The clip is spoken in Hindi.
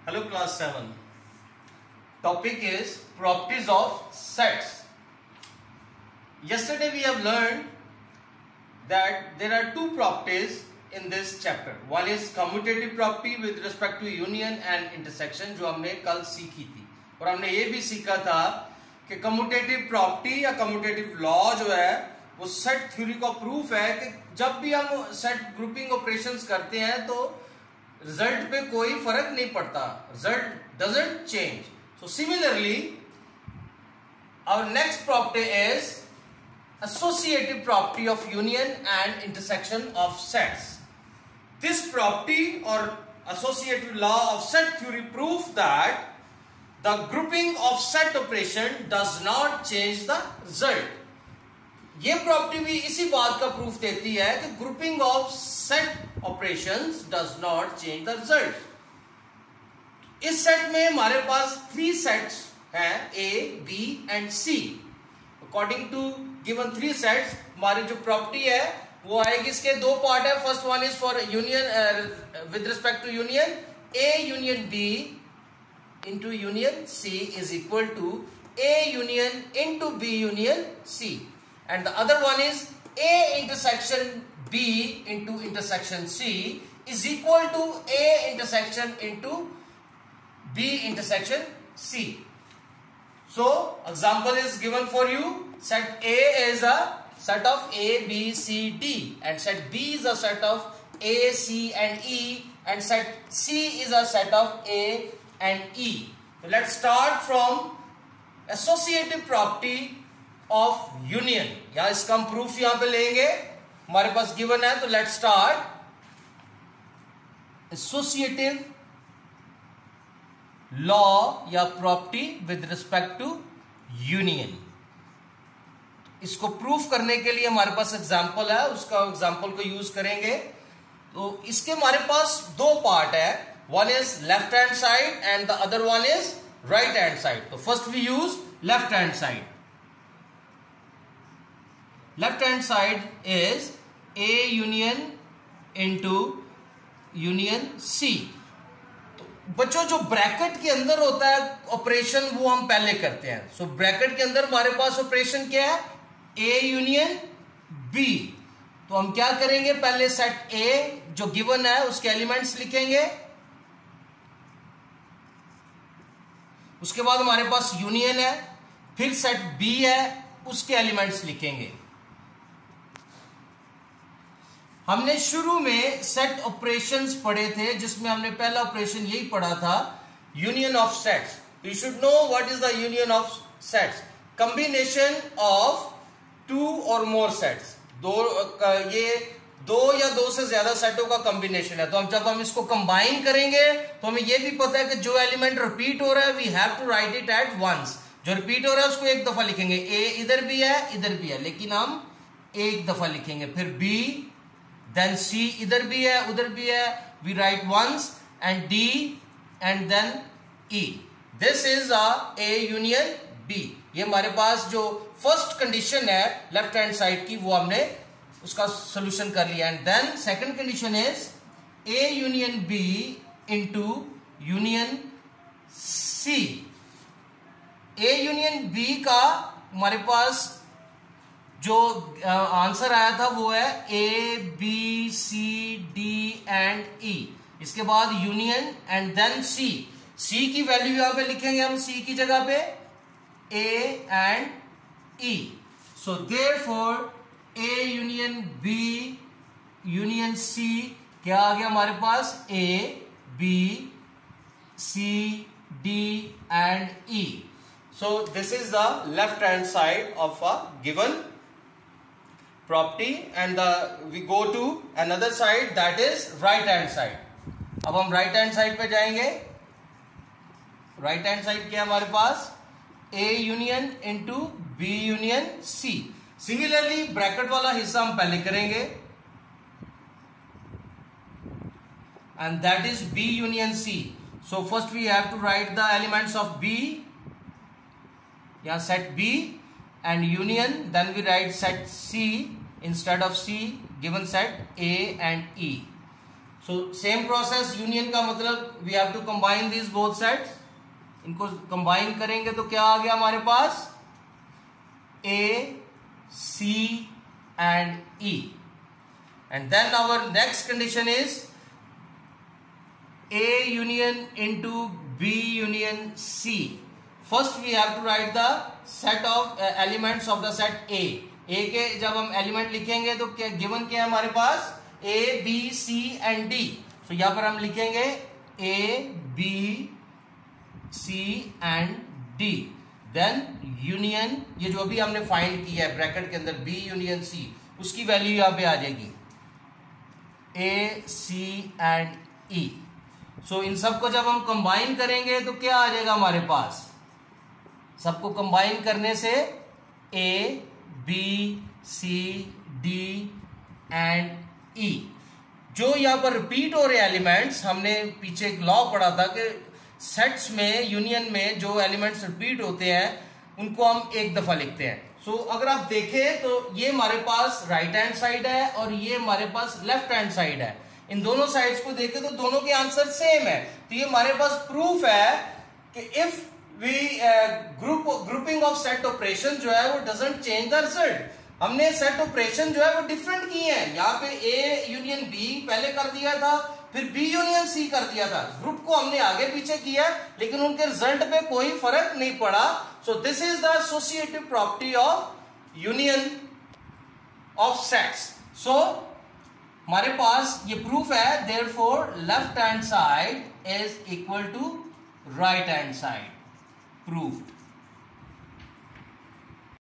Hello class 7. Topic is properties of sets. Yesterday we have learned that there are two properties in this chapter. One is commutative property with respect to union and intersection, जो हमने कल सीखी थी, और हमने ये भी सीखा था कि commutative property या commutative law जो है वो सेट थ्योरी का प्रूफ है कि जब भी हम सेट ग्रुपिंग ऑपरेशंस करते हैं तो रिजल्ट पे कोई फर्क नहीं पड़ता, result doesn't change. So similarly our next property is associative property of union and intersection of sets. This property or associative law of set theory proves that the grouping of set operation does not change the result. ये प्रॉपर्टी भी इसी बात का प्रूफ देती है कि grouping of set operations does not change the result. इस सेट में हमारे पास 3 सेट्स हैं, A, B and C. According to given 3 sets हमारी जो प्रॉपर्टी है वो आएगी, इसके 2 पार्ट है. First one is for union with respect to union, A union B into union C is equal to A union into B union C. And the other one is A intersection B into intersection C is equal to A intersection into B intersection C. So example is given for you. Set A is a set of A, B, C, D, and set B is a set of A, C and E, and set C is a set of A and E. So let's start from associative property of union. या इसका हम प्रूफ यहां पे लेंगे, हमारे पास गिवन है. तो लेट्स स्टार्ट. एसोसिएटिव लॉ या property with respect to union. इसको प्रूफ करने के लिए हमारे पास एग्जांपल है, उसका एग्जांपल को यूज करेंगे. तो इसके हमारे पास 2 पार्ट है. One is left hand side and the other one is right hand side. तो first we use left hand side. Left hand side is A union into union C. तो बच्चों जो ब्रैकेट के अंदर होता है ऑपरेशन वो हम पहले करते हैं. सो ब्रैकेट के अंदर हमारे पास ऑपरेशन क्या है, A यूनियन B. तो हम क्या करेंगे, पहले सेट A जो गिवन है उसके एलिमेंट्स लिखेंगे, उसके बाद हमारे पास यूनियन है, फिर सेट B है उसके एलिमेंट्स लिखेंगे. हमने शुरू में सेट ऑपरेशंस पढ़े थे जिसमें हमने पहला ऑपरेशन यही पढ़ा था, union of sets. You should know what is the union of sets. Combination of 2 और मोर सेट्स. ये 2 या 2 से ज्यादा सेटों का कॉम्बिनेशन है. तो हम जब हम इसको कंबाइन करेंगे तो हमें यह भी पता है कि जो एलिमेंट रिपीट हो रहा है we have to write it at once. जो रिपीट हो रहा है उसको एक दफा लिखेंगे. ए इधर भी है इधर भी है, लेकिन हम एक दफा लिखेंगे. फिर बी, then C इधर भी है उधर भी है, we write once, and D and then E. This is a union B. ये हमारे पास जो फर्स्ट कंडीशन है लेफ्ट हैंड साइड की वो हमने उसका सोल्यूशन कर लिया. And then second condition is A union B into union C. A union B का हमारे पास जो आंसर आया था वो है A, B, C, D and E. इसके बाद union and then C. C की वैल्यू यहां पे लिखेंगे हम C की जगह पे A and E. So therefore A union B union C क्या आ गया हमारे पास, A, B, C, D and E. So this is the left hand side of a given property, and we go to another side, that is right hand side. अब हम right hand side पे जाएंगे. right hand side क्या हमारे पास, A union into B union C. Similarly bracket वाला हिस्सा हम पहले करेंगे, and that is B union C. So first we have to write the elements of B. यहाँ set B and union, then we write set C instead of C, given set A and E. So same process, union का मतलब we have to combine this both sets, इनको कंबाइन करेंगे तो क्या आ गया हमारे पास, A C and E, and then our next condition is A union into B union C. First we have to write the set of elements of the set A. A के जब हम एलिमेंट लिखेंगे तो क्या गिवन क्या है हमारे पास, A, B, C and D. So यहाँ पर हम लिखेंगे A, B, C and D. Then union, ये जो अभी हमने फाइंड किया है ब्रैकेट के अंदर B union C, उसकी वैल्यू यहाँ पे आ जाएगी A, C and E. सो इन सबको जब हम कंबाइन करेंगे तो क्या आ जाएगा हमारे पास, सबको कंबाइन करने से ए, बी, सी, डी एंड ई. जो यहां पर रिपीट हो रहे एलिमेंट्स, हमने पीछे एक लॉ पढ़ा था कि सेट्स में, यूनियन में जो एलिमेंट्स रिपीट होते हैं उनको हम एक दफा लिखते हैं. सो अगर आप देखें तो ये हमारे पास राइट हैंड साइड है और ये हमारे पास लेफ्ट हैंड साइड है. इन दोनों साइड्स को देखें तो दोनों के आंसर सेम है. तो ये हमारे पास प्रूफ है कि if we grouping of set operation जो है वो डजंट चेंज द रिजल्ट. हमने सेट ऑपरेशन जो है वो डिफरेंट किए हैं. यहाँ पे ए यूनियन बी पहले कर दिया था, फिर बी यूनियन सी कर दिया था. ग्रुप को हमने आगे पीछे किया लेकिन उनके रिजल्ट पे कोई फर्क नहीं पड़ा. So this is the associative property of union of sets. So हमारे पास ये प्रूफ है, therefore left hand side is equal to right hand side. Proved.